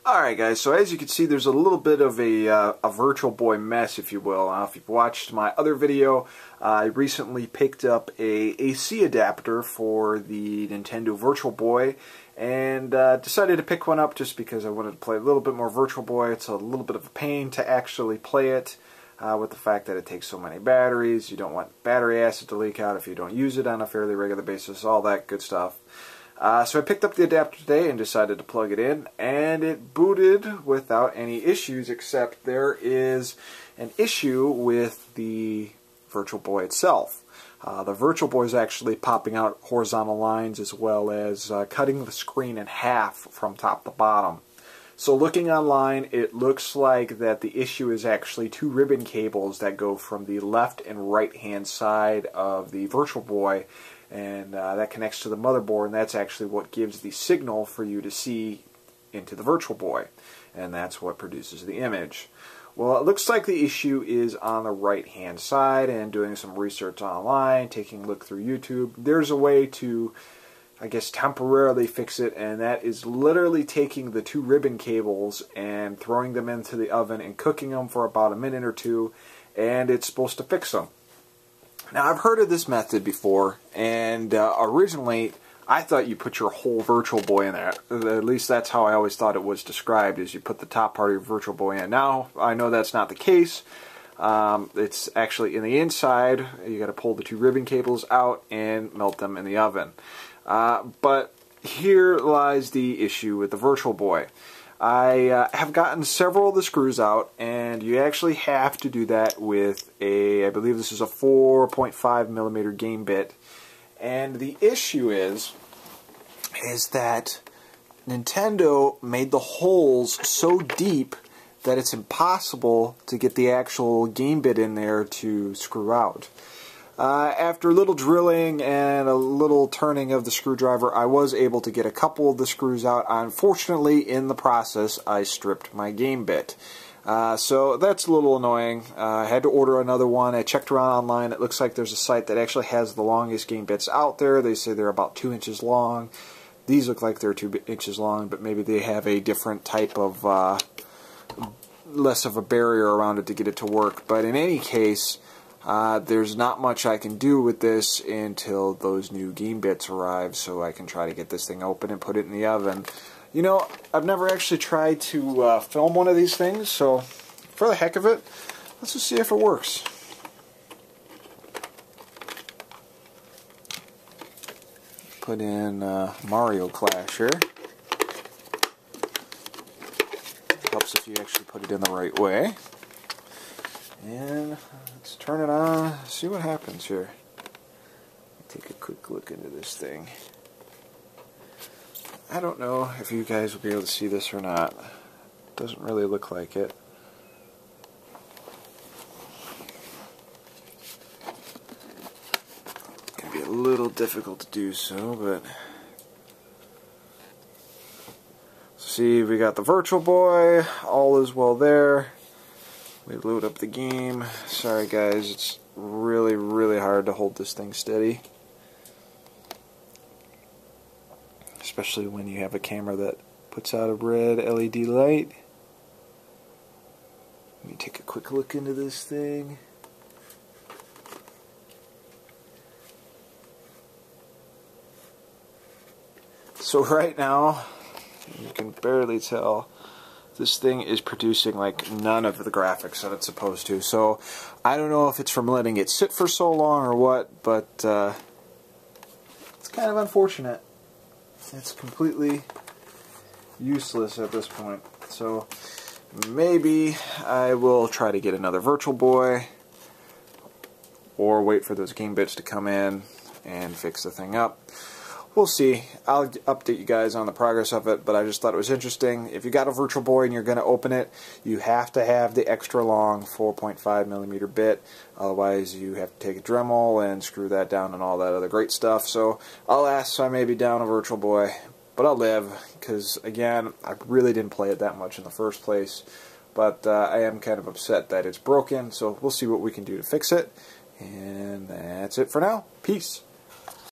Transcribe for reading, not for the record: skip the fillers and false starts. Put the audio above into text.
Alright guys, so as you can see there's a little bit of a Virtual Boy mess, if you will. If you've watched my other video, I recently picked up a AC adapter for the Nintendo Virtual Boy and decided to pick one up just because I wanted to play a little bit more Virtual Boy. It's a little bit of a pain to actually play it with the fact that it takes so many batteries. You don't want battery acid to leak out if you don't use it on a fairly regular basis, all that good stuff. So I picked up the adapter today and decided to plug it in, and it booted without any issues, except there is an issue with the Virtual Boy itself. The Virtual Boy is actually popping out horizontal lines as well as cutting the screen in half from top to bottom. So looking online, it looks like that the issue is actually two ribbon cables that go from the left and right hand side of the Virtual Boy, and that connects to the motherboard, and that's actually what gives the signal for you to see into the Virtual Boy, and that's what produces the image. Well, it looks like the issue is on the right hand side, and doing some research online, taking a look through YouTube, there's a way to, I guess, temporarily fix it, and that is literally taking the two ribbon cables and throwing them into the oven and cooking them for about a minute or two, and it's supposed to fix them. Now, I've heard of this method before, and originally I thought you put your whole Virtual Boy in there. At least that's how I always thought it was described, is you put the top part of your Virtual Boy in. Now, I know that's not the case. It's actually in the inside. You got to pull the two ribbon cables out and melt them in the oven. But here lies the issue with the Virtual Boy. I have gotten several of the screws out, and you actually have to do that with I believe this is a 4.5mm game bit. And the issue is that Nintendo made the holes so deep that it's impossible to get the actual game bit in there to screw out. After a little drilling and a little turning of the screwdriver, I was able to get a couple of the screws out. Unfortunately, in the process, I stripped my game bit. So that's a little annoying. I had to order another one. I checked around online. It looks like there's a site that actually has the longest game bits out there. They say they're about 2 inches long. These look like they're 2 inches long, but maybe they have a different type of, less of a barrier around it to get it to work. But in any case, there's not much I can do with this until those new game bits arrive, so I can try to get this thing open and put it in the oven. You know, I've never actually tried to film one of these things, so for the heck of it, let's just see if it works. Put in Mario Clash here. Helps if you actually put it in the right way. And let's turn it on, see what happens here. Take a quick look into this thing. I don't know if you guys will be able to see this or not. Doesn't really look like it. It can be a little difficult to do so, but see, we got the Virtual Boy, all is well there. We load up the game. Sorry guys, it's really hard to hold this thing steady. Especially when you have a camera that puts out a red LED light. Let me take a quick look into this thing. So right now, you can barely tell, this thing is producing like none of the graphics that it's supposed to. So I don't know if it's from letting it sit for so long or what, but it's kind of unfortunate. It's completely useless at this point. So maybe I will try to get another Virtual Boy, or wait for those game bits to come in and fix the thing up. We'll see. I'll update you guys on the progress of it, but I just thought it was interesting. If you got a Virtual Boy and you're going to open it, you have to have the extra long 4.5mm bit. Otherwise, you have to take a Dremel and screw that down and all that other great stuff. So I'll ask, so I may be down a Virtual Boy, but I'll live, because again, I really didn't play it that much in the first place. But I am kind of upset that it's broken, so we'll see what we can do to fix it. And that's it for now. Peace.